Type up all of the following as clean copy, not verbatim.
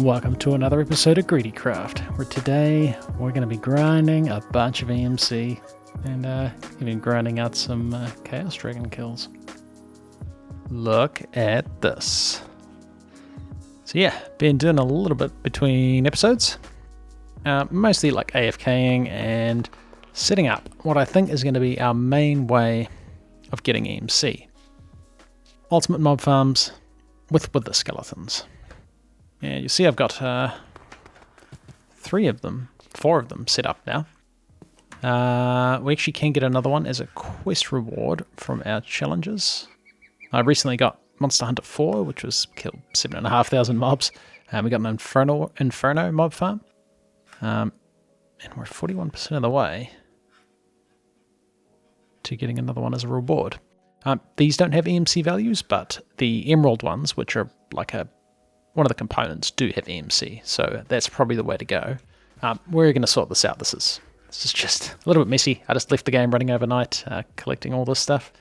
Welcome to another episode of GreedyCraft, where today we're going to be grinding a bunch of EMC and even grinding out some Chaos Dragon kills. Look at this. So yeah, been doing a little bit between episodes, mostly like AFKing and setting up what I think is going to be our main way of getting EMC. Ultimate mob farms with the skeletons. Yeah, you see I've got 4 of them set up now. We actually can get another one as a quest reward from our challenges. I recently got Monster Hunter 4, which was killed 7,500 mobs. We got an Inferno mob farm. And we're 41% of the way to getting another one as a reward. These don't have EMC values, but the emerald ones, which are like one of the components, do have EMC, so that's probably the way to go. We're going to sort this out. This is just a little bit messy. I just left the game running overnight, collecting all this stuff,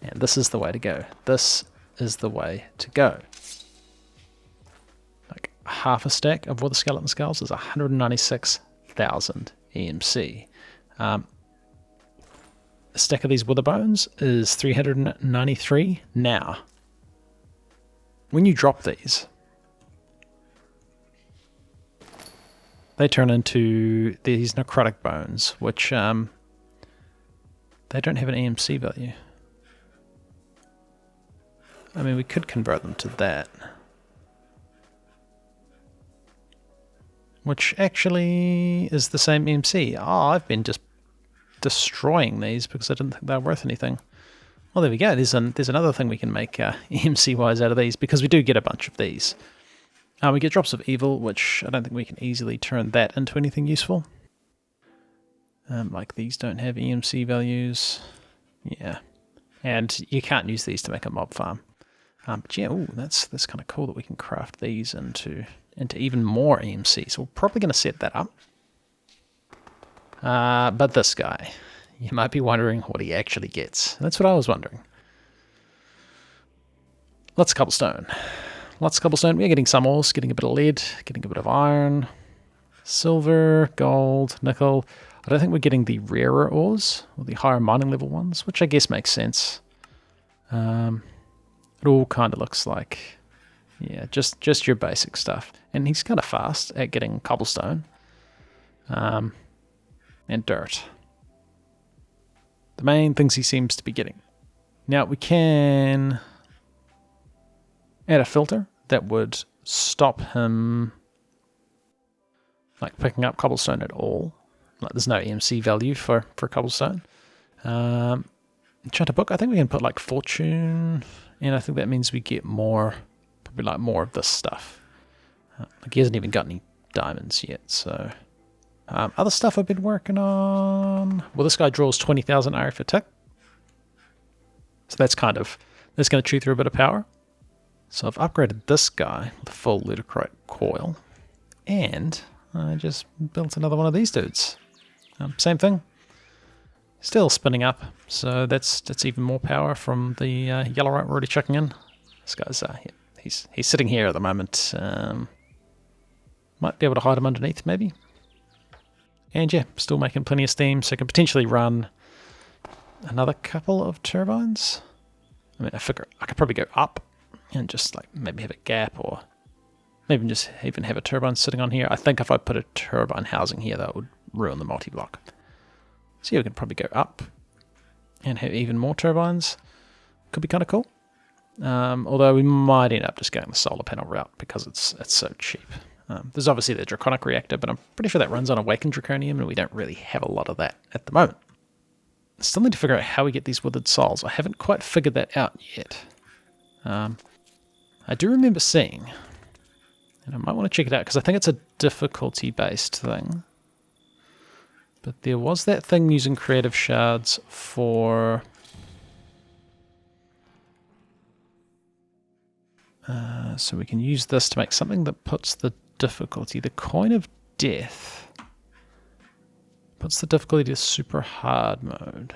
and this is the way to go. This is the way to go. Like half a stack of Wither Skeleton Skulls is 196,000 EMC. A stack of these Wither Bones is 393 now. When you drop these, they turn into these necrotic bones, which they don't have an EMC value. I mean, we could convert them to that, which actually is the same EMC. Oh, I've been just destroying these because I didn't think they were worth anything. Well, there we go. There's another thing we can make EMC-wise out of these, because we do get a bunch of these. We get Drops of Evil, which I don't think we can easily turn that into anything useful. Like these don't have EMC values. Yeah. And you can't use these to make a mob farm. But yeah, ooh, that's kind of cool that we can craft these into even more EMC. So we're probably going to set that up. But this guy, you might be wondering what he actually gets. That's what I was wondering. Lots of cobblestone. Lots of cobblestone. We're getting some ores, getting a bit of lead, getting a bit of iron, silver, gold, nickel. I don't think we're getting the rarer ores, or the higher mining level ones, which I guess makes sense. It all kind of looks like, yeah, just your basic stuff. And he's kind of fast at getting cobblestone and dirt. The main things he seems to be getting. Now we can add a filter that would stop him like picking up cobblestone at all. Like there's no EMC value for cobblestone. Enchant a book, I think we can put like fortune, and I think that means we get more, probably like more of this stuff. Like he hasn't even got any diamonds yet, so. Other stuff I've been working on. Well, this guy draws 20,000 RF a tick. So that's going to chew through a bit of power. So I've upgraded this guy with a full ludicrite coil, and I just built another one of these dudes. Same thing, still spinning up. So that's even more power from the yellowite we're already chucking in. This guy's he's sitting here at the moment. Might be able to hide him underneath, maybe. And yeah, still making plenty of steam, so I can potentially run another couple of turbines. I mean, I figure I could probably go up and just like maybe have a gap, or maybe just even have a turbine sitting on here. I think if I put a turbine housing here, that would ruin the multi-block. So yeah, we can probably go up and have even more turbines. Could be kind of cool. Although we might end up just going the solar panel route because it's so cheap. There's obviously the Draconic Reactor, but I'm pretty sure that runs on Awakened Draconium, and we don't really have a lot of that at the moment. Still need to figure out how we get these Withered Souls. I haven't quite figured that out yet. I do remember seeing, and I might want to check it out, because I think it's a difficulty-based thing. But there was that thing using creative shards for so we can use this to make something that puts the difficulty, the Coin of Death, puts the difficulty to super hard mode,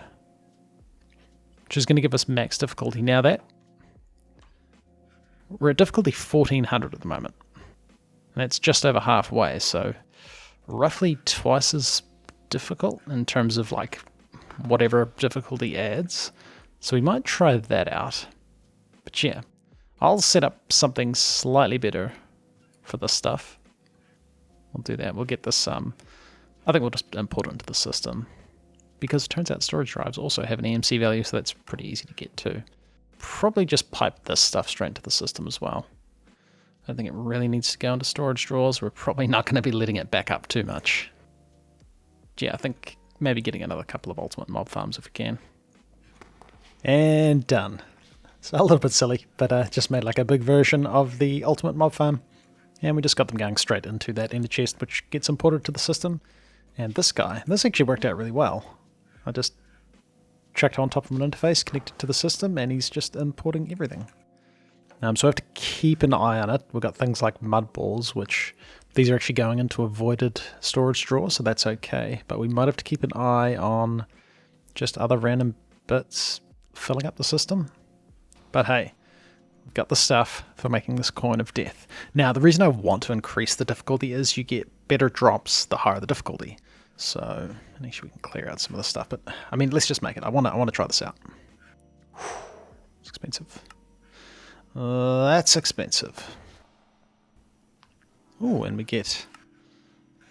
which is going to give us max difficulty. Now that we're at difficulty 1400 at the moment, And it's just over halfway, so roughly twice as difficult in terms of like whatever difficulty adds. So we might try that out. But yeah, I'll set up something slightly better for this stuff. We'll do that. We'll get this, I think we'll just import it into the system. Because it turns out storage drives also have an EMC value, so that's pretty easy to get to. Probably just pipe this stuff straight into the system as well. I don't think it really needs to go into storage drawers. We're probably not going to be letting it back up too much. Yeah, I think maybe getting another couple of ultimate mob farms if we can. And done. So a little bit silly, but just made like a big version of the ultimate mob farm. And we just got them going straight into that ender chest, which gets imported to the system. And this guy, this actually worked out really well. I just chucked on top of an interface, connected to the system, and he's just importing everything. So we have to keep an eye on it. We've got things like mud balls, which these are actually going into a voided storage drawer, so that's okay. But we might have to keep an eye on just other random bits filling up the system. But hey, we've got the stuff for making this coin of death. Now, the reason I want to increase the difficulty is you get better drops the higher the difficulty. So, and actually we can clear out some of the stuff, but I mean, let's just make it. I want to try this out. It's expensive. That's expensive. Oh, and we get...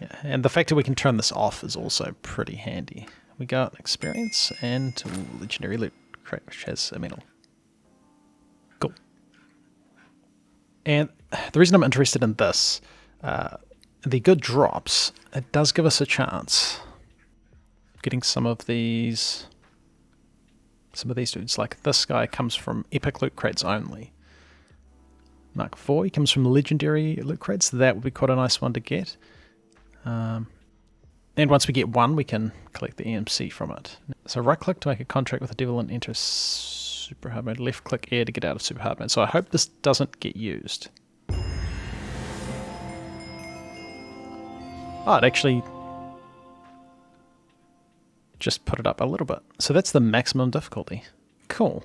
Yeah, and the fact that we can turn this off is also pretty handy. We got experience and legendary loot crate, which has a medal. Cool. And the reason I'm interested in this, the good drops, it does give us a chance of getting some of these dudes. Like this guy comes from epic loot crates only. Mark 4, he comes from legendary loot crates. That would be quite a nice one to get. And once we get one, we can collect the EMC from it. So right click to make a contract with the devil and enter super hard mode. Left click air to get out of super hard mode. So I hope this doesn't get used. Oh, it actually just put it up a little bit. So that's the maximum difficulty. Cool.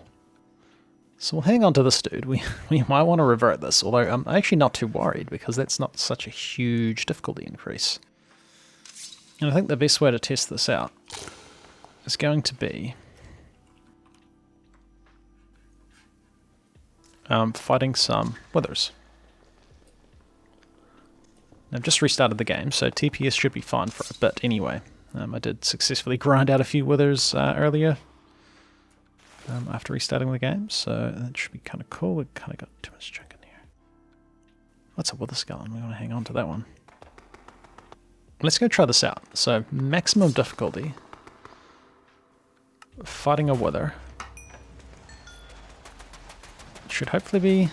So we'll hang on to this dude. We might want to revert this, although I'm actually not too worried because that's not such a huge difficulty increase. And I think the best way to test this out is going to be fighting some withers. I've just restarted the game, so TPS should be fine for a bit anyway. I did successfully grind out a few withers earlier after restarting the game, so that should be kind of cool. We've kind of got too much junk in here. What's up with the skeleton? We want to hang on to that one. Let's go try this out. So maximum difficulty, fighting a wither. Should hopefully be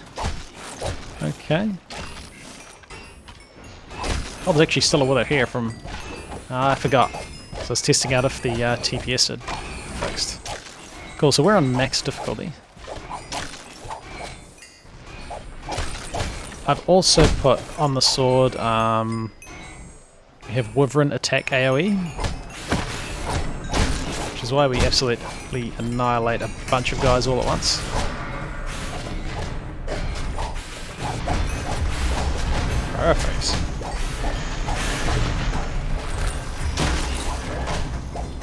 okay. Oh, there's actually still a wither here from... I forgot. So I was testing out if the TPS had fixed. Cool, so we're on max difficulty. I've also put on the sword, we have Wyvern attack AoE, which is why we absolutely annihilate a bunch of guys all at once. Perfect.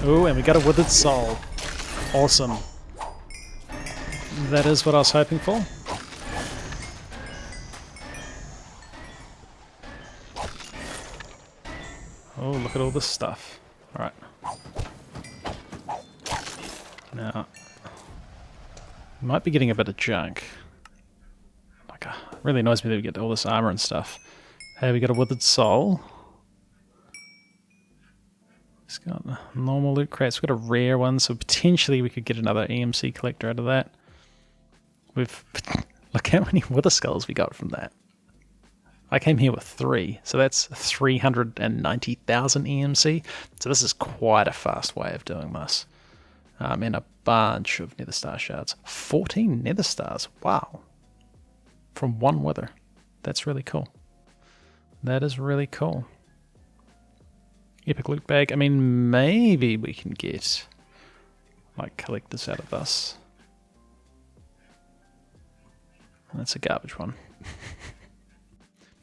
Ooh, and we got a withered soul. Awesome. That is what I was hoping for. Oh, look at all this stuff. Alright. Now, might be getting a bit of junk. Like, it really annoys me that we get all this armor and stuff. Hey, we got a withered soul. It's got normal loot crates. We've got a rare one, so potentially we could get another EMC collector out of that. Look how many wither skulls we got from that. I came here with 3, so that's 390,000 EMC. So this is quite a fast way of doing this. And a bunch of nether star shards. 14 nether stars. Wow. From one wither. That's really cool. That is really cool. Epic loot bag. I mean, maybe we can get like collectors out of this. That's a garbage one.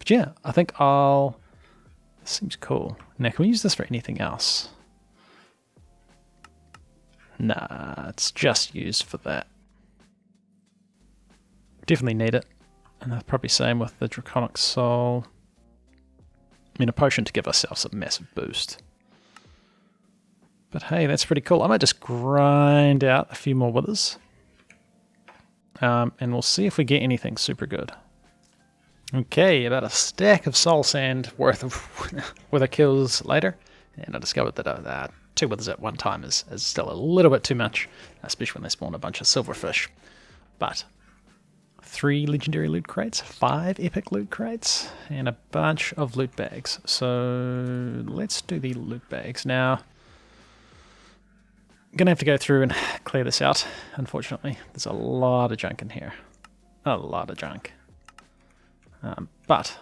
But yeah, I think I'll... This seems cool. Now, can we use this for anything else? Nah, it's just used for that. Definitely need it. And I'll probably same with the Draconic Soul. I mean, a potion to give ourselves a massive boost. But hey, that's pretty cool. I might just grind out a few more withers. And we'll see if we get anything super good. Okay, about a stack of soul sand worth of wither kills later. And I discovered that 2 withers at one time is still a little bit too much, especially when they spawn a bunch of silverfish. But 3 legendary loot crates, 5 epic loot crates, and a bunch of loot bags. So let's do the loot bags. Now, I'm going to have to go through and clear this out, unfortunately. There's a lot of junk in here. A lot of junk. But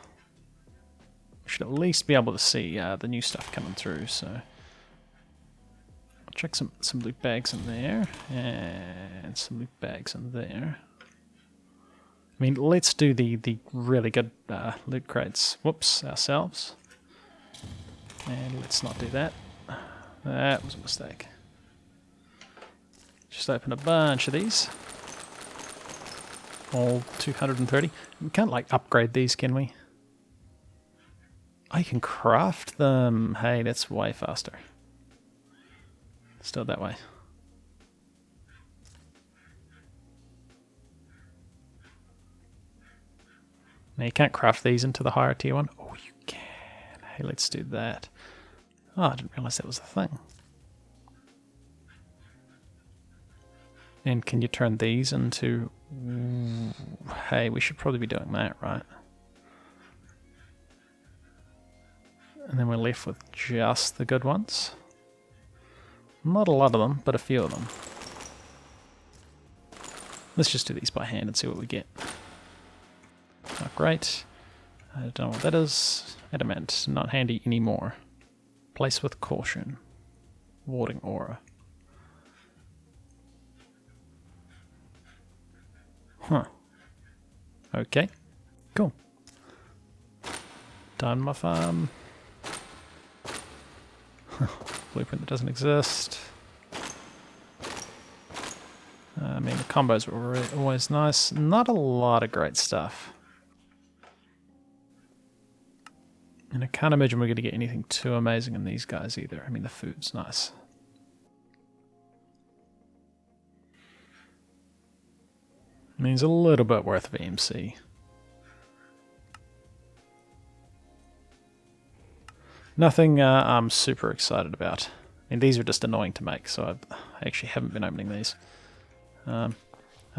we should at least be able to see the new stuff coming through. So I'll check some loot bags in there, and some loot bags in there. I mean, let's do the really good loot crates. Whoops, ourselves. And let's not do that. That was a mistake. Just open a bunch of these. All 230. We can't, like, upgrade these, can we? Oh, you can craft them. Hey, that's way faster. Let's do it that way. Now, you can't craft these into the higher tier one. Oh, you can. Hey, let's do that. Oh, I didn't realize that was a thing. And can you turn these into... Hey, we should probably be doing that, right? And then we're left with just the good ones. Not a lot of them, but a few of them. Let's just do these by hand and see what we get. Oh, great. I don't know what that is. Adamant, not handy anymore. Place with caution. Warding aura. Huh. Okay. Cool. Done my farm. Blueprint that doesn't exist. I mean, the combos were always nice. Not a lot of great stuff. And I can't imagine we're going to get anything too amazing in these guys either. I mean, the food's nice. Means a little bit worth of EMC. Nothing I'm super excited about. I mean, these are just annoying to make, so I actually haven't been opening these. I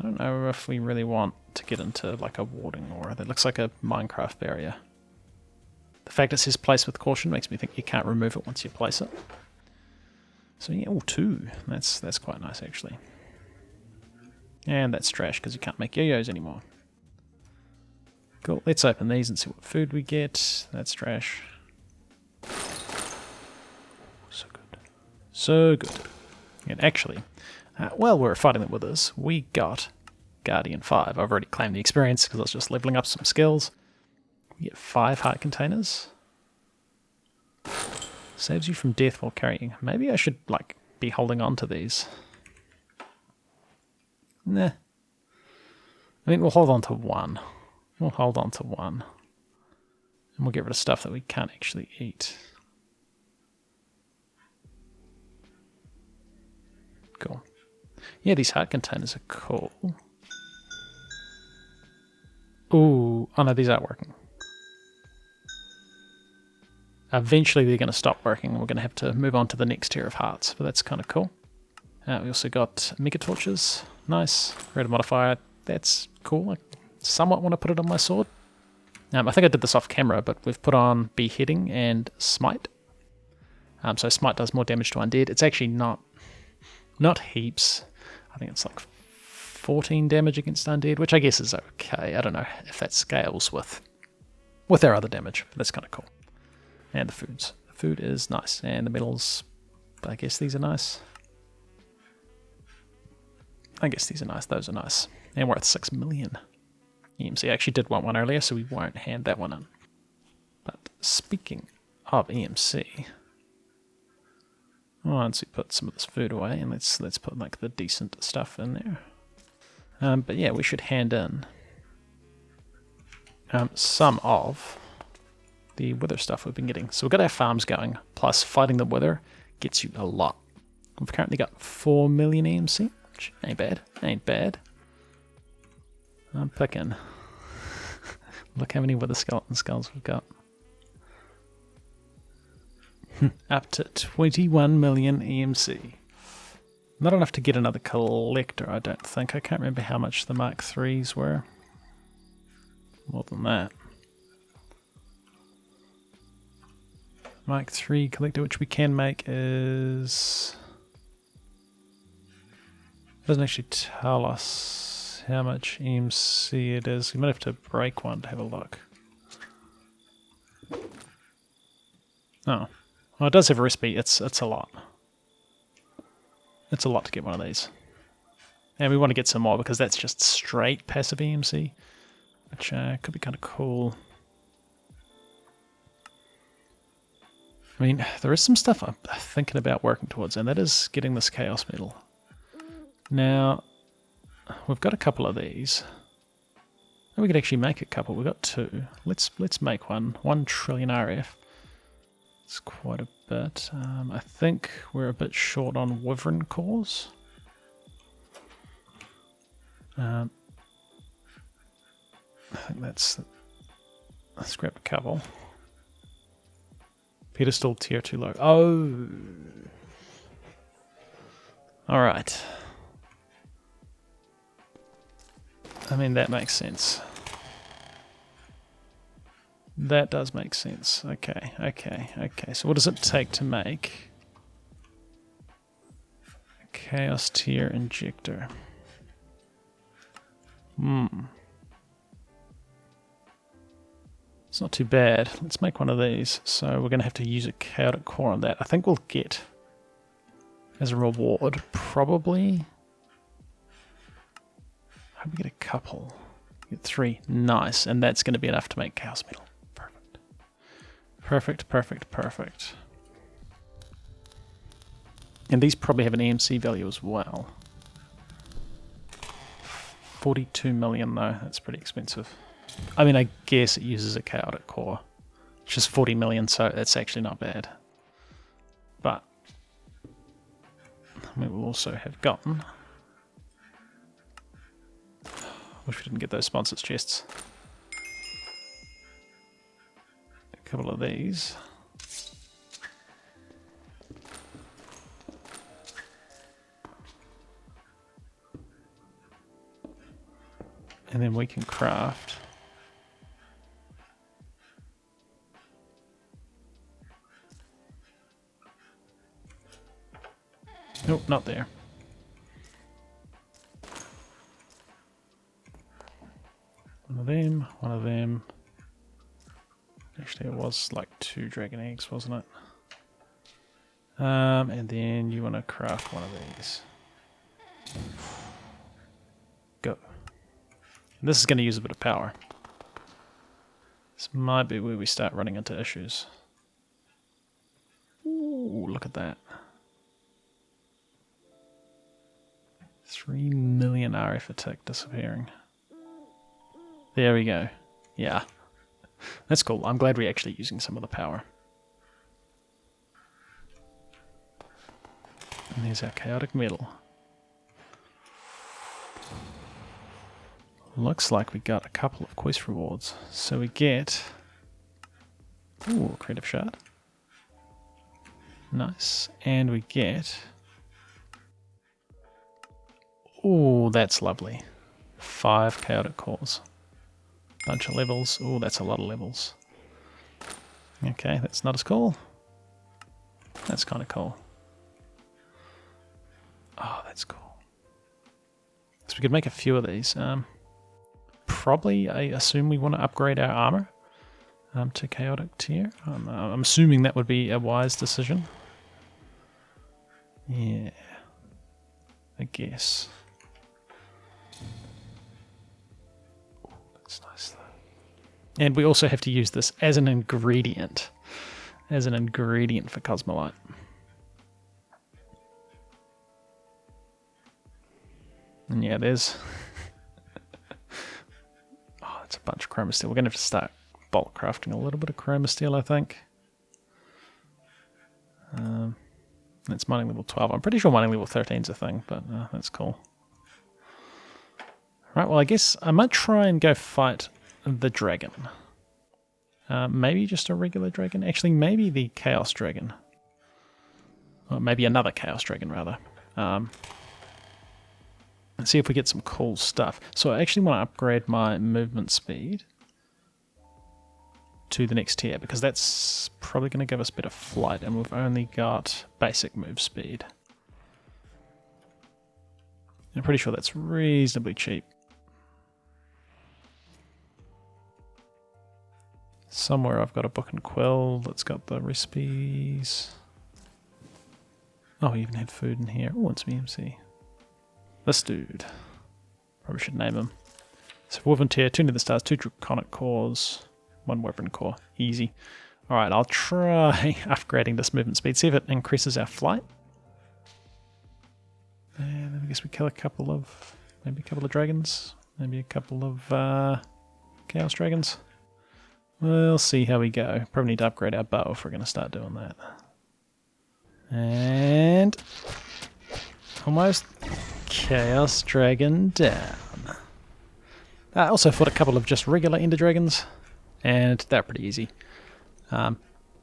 don't know if we really want to get into like a warding aura. That looks like a Minecraft barrier. The fact it says place with caution makes me think you can't remove it once you place it. So yeah, oh, 2. That's quite nice actually. And that's trash because you can't make yo-yos anymore. Cool, let's open these and see what food we get. That's trash. So good. So good. And actually, while we're fighting the withers, we got Guardian 5. I've already claimed the experience because I was just leveling up some skills. We get 5 heart containers. Saves you from death while carrying. Maybe I should, like, be holding on to these. Nah. I mean, we'll hold on to 1. We'll hold on to 1. And we'll get rid of stuff that we can't actually eat. Cool. Yeah, these heart containers are cool. Ooh, oh no, these aren't working. Eventually they're going to stop working and we're going to have to move on to the next tier of hearts, but that's kind of cool. We also got mega torches. Nice. Rate modifier. That's cool. I somewhat want to put it on my sword. I think I did this off camera, but we've put on beheading and smite. So smite does more damage to undead. It's actually not heaps. I think it's like 14 damage against undead, which I guess is okay. I don't know if that scales with our other damage, but that's kind of cool. And the foods. The food is nice. And the metals, I guess these are nice. I guess these are nice. Those are nice. And worth 6 million. EMC. I actually did want one earlier, so we won't hand that one in. But speaking of EMC, once we put some of this food away, and let's put like the decent stuff in there. But yeah, we should hand in some of the wither stuff we've been getting. So we've got our farms going, plus fighting the wither gets you a lot. We've currently got 4 million EMC, which ain't bad, ain't bad. I'm picking. Look how many wither skeleton skulls we've got. Up to 21 million EMC. Not enough to get another collector, I don't think. I can't remember how much the Mark IIIs were. More than that. Mark III collector, which we can make, is... It doesn't actually tell us how much EMC it is. We might have to break one to have a look. Oh. Well, it does have a recipe. It's a lot. It's a lot to get one of these. And we want to get some more because that's just straight passive EMC, which could be kind of cool. I mean, there is some stuff I'm thinking about working towards, and that is getting this Chaos Medal. Now, we've got a couple of these. And we could actually make a couple. We've got 2. Let's make one. 1 trillion RF. It's quite a bit. I think we're a bit short on wyvern cores. I think that's... Let's grab a couple. Pedestal tier 2 low. Oh! Alright. I mean, that makes sense. That does make sense. Okay. So what does it take to make a Chaos Tier Injector? It's not too bad. Let's make one of these. So we're going to have to use a Chaotic Core on that. I think we'll get, as a reward, probably... I hope we get a couple. Get 3. Nice. And that's going to be enough to make Chaos Metal. Perfect. And these probably have an EMC value as well. 42 million though, that's pretty expensive. I mean, I guess it uses a chaotic core, which is 40 million, so that's actually not bad. But we will also have gotten... Wish we didn't get those sponsors chests. A couple of these. And then we can craft nope, not there. One of them. Actually, it was like 2 dragon eggs, wasn't it? And then you want to craft one of these. Go. And this is going to use a bit of power. This might be where we start running into issues. Ooh, look at that. 3 million RF attack disappearing. There we go. Yeah. That's cool. I'm glad we're actually using some of the power. And there's our chaotic metal. Looks like we got a couple of quest rewards. So we get... Ooh, creative shard. Nice. And we get... Ooh, that's lovely. 5 chaotic cores. Bunch of levels. Ooh, that's a lot of levels. Okay, that's not as cool. That's kind of cool. Oh, that's cool. So we could make a few of these. Probably, I assume we want to upgrade our armor to chaotic tier. I'm assuming that would be a wise decision. Yeah, I guess. Ooh, that's nice though. And we also have to use this as an ingredient. As an ingredient for Cosmolite. And yeah, there's... oh, it's a bunch of chroma steel. We're going to have to start bulk crafting a little bit of chroma steel, I think. That's mining level 12. I'm pretty sure mining level 13 is a thing, but that's cool. Right, well, I guess I might try and go fight the dragon. Maybe just a regular dragon. Actually, maybe the Chaos Dragon. Or maybe another Chaos Dragon, rather. Let's see if we get some cool stuff. So I actually want to upgrade my movement speed to the next tier, because that's probably going to give us better flight, and we've only got basic move speed. I'm pretty sure that's reasonably cheap. Somewhere I've got a book and quill that's got the recipes. Oh, we even had food in here. Oh, it's EMC. This dude. Probably should name him. So Woven Tier, 2 Nether Stars, 2 Draconic Cores, 1 Weapon Core. Easy. Alright, I'll try upgrading this movement speed, see if it increases our flight. And then I guess we kill a couple of, maybe a couple of dragons, maybe a couple of Chaos Dragons. We'll see how we go. Probably need to upgrade our bow if we're going to start doing that. And almost Chaos Dragon down. I also fought a couple of just regular Ender Dragons, and they're pretty easy. You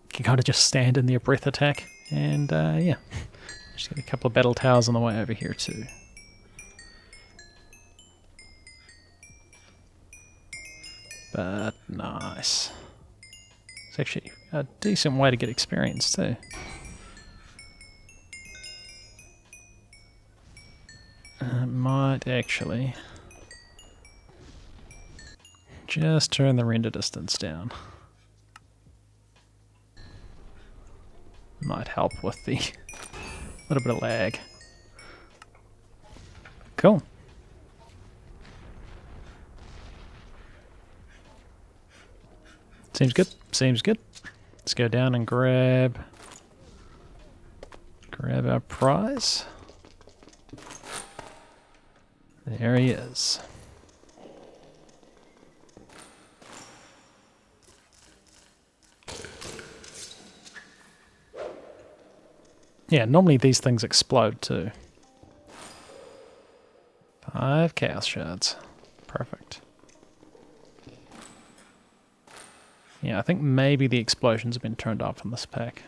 can kind of just stand in their breath attack, and yeah. Just get a couple of battle towers on the way over here too. But nice. It's actually a decent way to get experience too. Might actually just turn the render distance down. Might help with the little bit of lag. Cool. Seems good. Seems good. Let's go down and grab our prize. There he is. Yeah, normally these things explode too. 5 chaos shards. Perfect. Yeah, I think maybe the explosions have been turned off in this pack.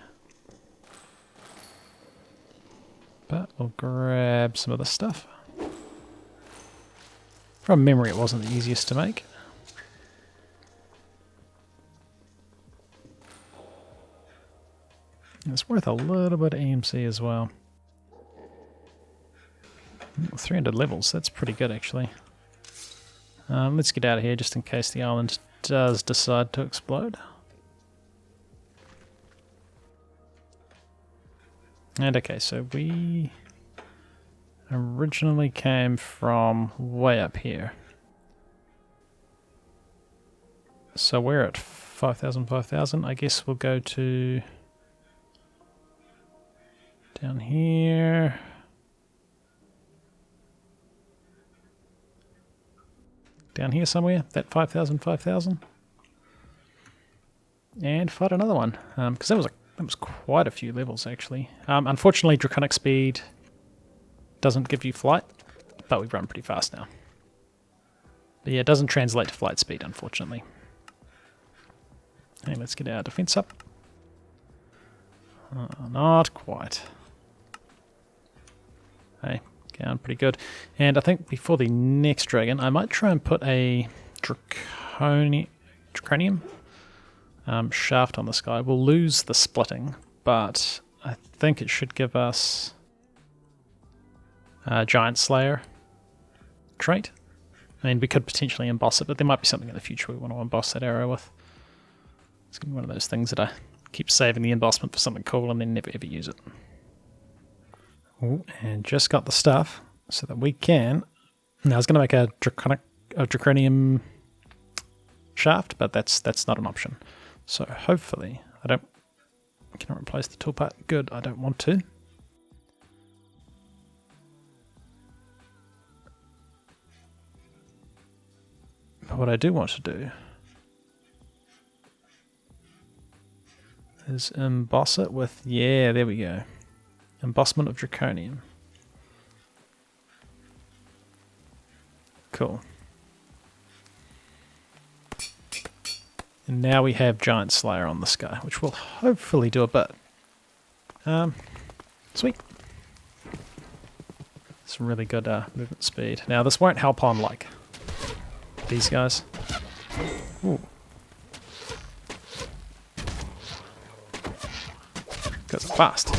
But we'll grab some of the stuff. From memory, it wasn't the easiest to make. It's worth a little bit of EMC as well. 300 levels, that's pretty good actually. Let's get out of here just in case the island does decide to explode. And okay, so we originally came from way up here. So we're at 5,000, 5,000. I guess we'll go to down here. Down here somewhere, that 5,000, 5,000. And fight another one, because that was quite a few levels actually. Unfortunately, Draconic Speed doesn't give you flight, but we run pretty fast now. But yeah, it doesn't translate to flight speed, unfortunately. Hey, let's get our defense up. Not quite. Hey, going pretty good. And I think before the next dragon, I might try and put a draconium shaft on this guy. We'll lose the splitting, but I think it should give us a Giant Slayer trait. I mean, we could potentially emboss it, but there might be something in the future we want to emboss that arrow with. It's going to be one of those things that I keep saving the embossment for something cool and then never ever use it. Ooh, and just got the stuff so that we can... Now I was going to make a draconium shaft, but that's not an option. So hopefully can I replace the toolpath? Good, I don't want to. But what I do want to do is emboss it with, yeah, there we go. Embossment of draconium. Cool. And now we have Giant Slayer on this guy, which will hopefully do a bit. Sweet. Some really good movement speed. Now this won't help on like these guys. Ooh. Goes fast.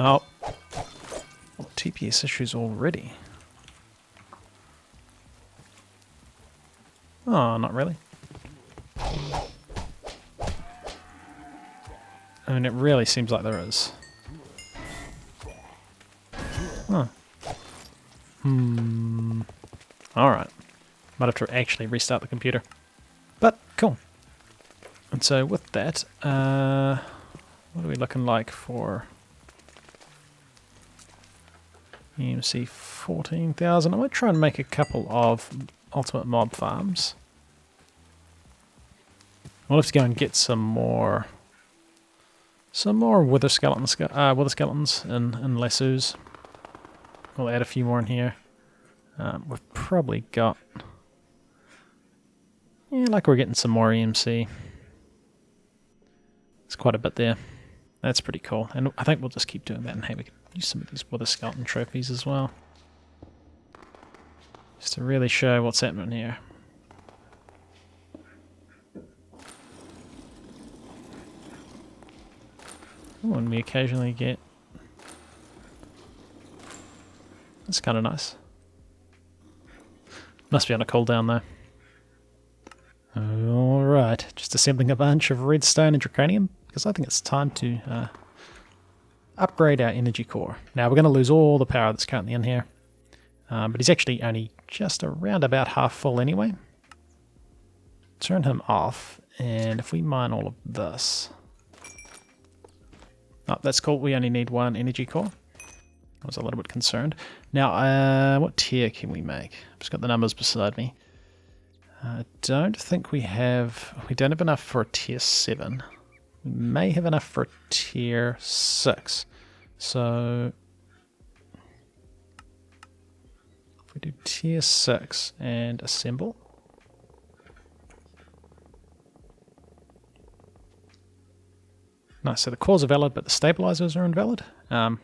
Oh, TPS issues already. Oh, not really. I mean, it really seems like there is. Huh. Alright. Might have to actually restart the computer. But, cool. And so with that, what are we looking like for EMC 14,000? I might try and make a couple of ultimate mob farms. We'll have to go and get some more wither skeletons in lassos. We'll add a few more in here. We've probably got, yeah, like we're getting some more EMC. There's quite a bit there. That's pretty cool, and I think we'll just keep doing that, and hey, we can use some of these wither skeleton trophies as well, just to really show what's happening here. Oh, and we occasionally get... That's kind of nice. Must be on a cooldown though. Alright, just assembling a bunch of redstone and draconium, because I think it's time to upgrade our energy core. Now we're going to lose all the power that's currently in here, but he's actually only just around about half full anyway. Turn him off, and if we mine all of this... Oh, that's cool, we only need one energy core. I was a little bit concerned. Now, what tier can we make? I've just got the numbers beside me. I don't think we don't have enough for a tier 7. We may have enough for a tier 6. So, if we do tier 6 and assemble. Nice, so the cores are valid, but the stabilizers are invalid. I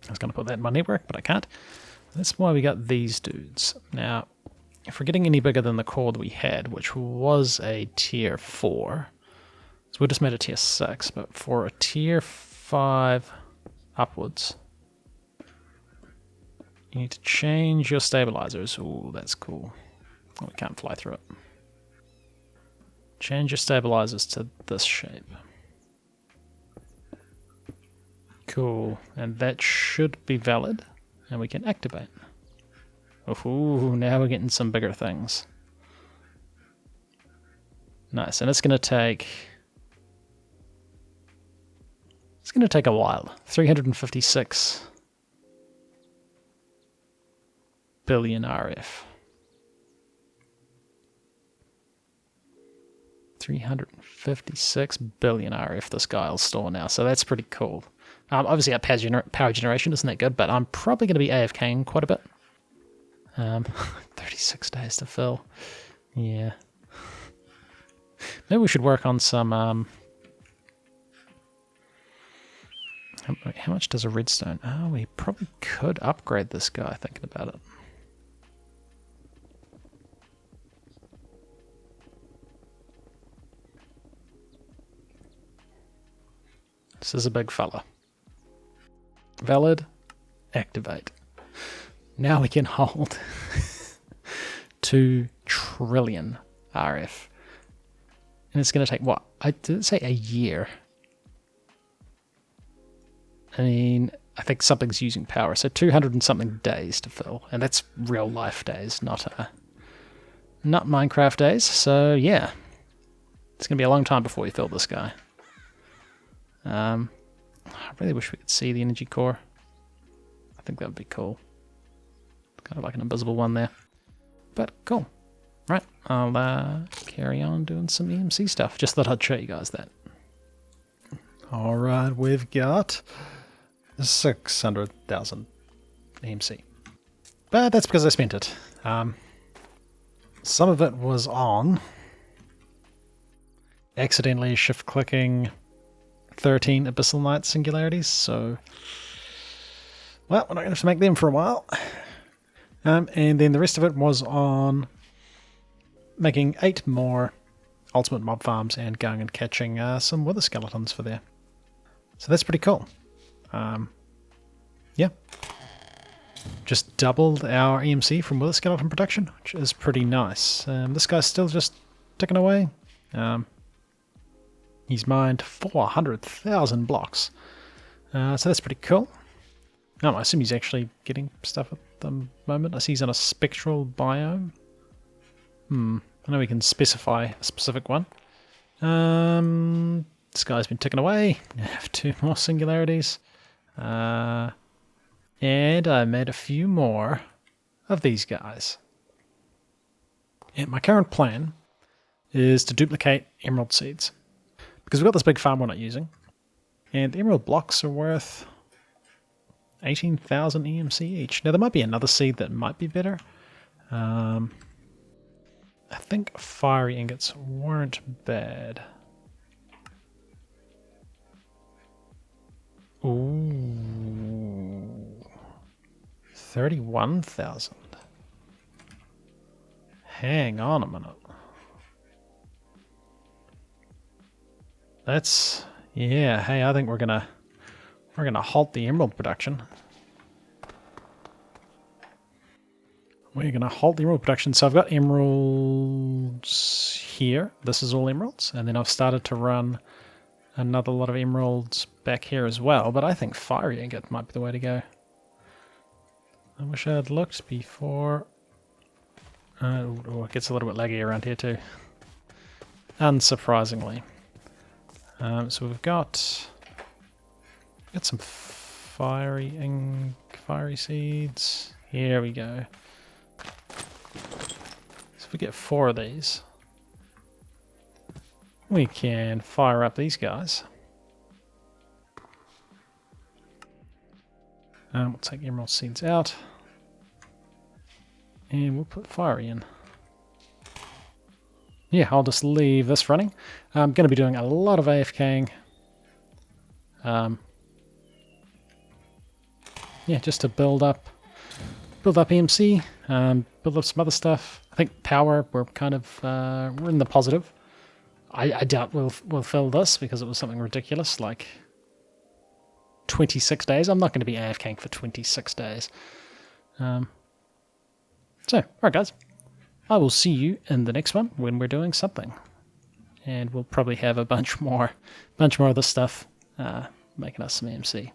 was going to put that in my network, but I can't. That's why we got these dudes. Now, if we're getting any bigger than the core that we had, which was a tier 4, so we just made a tier 6, but for a tier 5 upwards, you need to change your stabilizers. Ooh, that's cool. Oh, we can't fly through it. Change your stabilizers to this shape. Cool, and that should be valid, and we can activate. Ooh, now we're getting some bigger things. Nice, and it's going to take a while. 356 billion RF. 356 billion RF this guy will store now, so that's pretty cool. Obviously our power generation isn't that good, but I'm probably going to be AFKing quite a bit. 36 days to fill. Yeah. Maybe we should work on some... how much does a redstone... Oh, we probably could upgrade this guy, thinking about it. This is a big fella. Valid. Activate. Now we can hold 2 trillion RF. And it's going to take, what? Did it say a year? I mean, I think something's using power. So 200 and something days to fill. And that's real life days, not Minecraft days. So yeah, it's going to be a long time before we fill this guy. I really wish we could see the energy core. I think that would be cool. Kind of like an invisible one there. But cool. Right, I'll carry on doing some EMC stuff. Just thought I'd show you guys that. Alright, we've got 600,000 EMC. But that's because I spent it. Some of it was on accidentally shift-clicking 13 Abyssal Night singularities, so... well, we're not going to have to make them for a while. And then the rest of it was on making 8 more ultimate mob farms and going and catching some wither skeletons for there. So that's pretty cool. Yeah. Just doubled our EMC from wither skeleton production, which is pretty nice. This guy's still just ticking away. He's mined 400,000 blocks. So that's pretty cool. I assume he's actually getting stuff at the moment. I see he's on a spectral biome. I know we can specify a specific one. This guy's been ticking away. I have 2 more singularities. And I made a few more of these guys. And my current plan is to duplicate emerald seeds. Because we've got this big farm we're not using. And the emerald blocks are worth 18,000 EMC each. Now there might be another seed that might be better. I think fiery ingots weren't bad. Ooh. 31,000. Hang on a minute. That's... yeah, hey, I think we're gonna halt the emerald production. We're going to halt the emerald production. So I've got emeralds here. This is all emeralds. And then I've started to run another lot of emeralds back here as well. But I think fiery ingot might be the way to go. I wish I had looked before. Oh, it gets a little bit laggy around here too. Unsurprisingly. So we've got some fiery seeds. Here we go. So if we get 4 of these, we can fire up these guys. We'll take emerald seeds out. And we'll put fiery in. Yeah, I'll just leave this running. I'm going to be doing a lot of AFKing. Yeah, just to build up EMC, build up some other stuff. I think power, we're kind of we're in the positive. I doubt we'll fill this because it was something ridiculous, like 26 days. I'm not going to be AFKing for 26 days. So, alright guys, I will see you in the next one when we're doing something. And we'll probably have a bunch more of this stuff making us some EMC.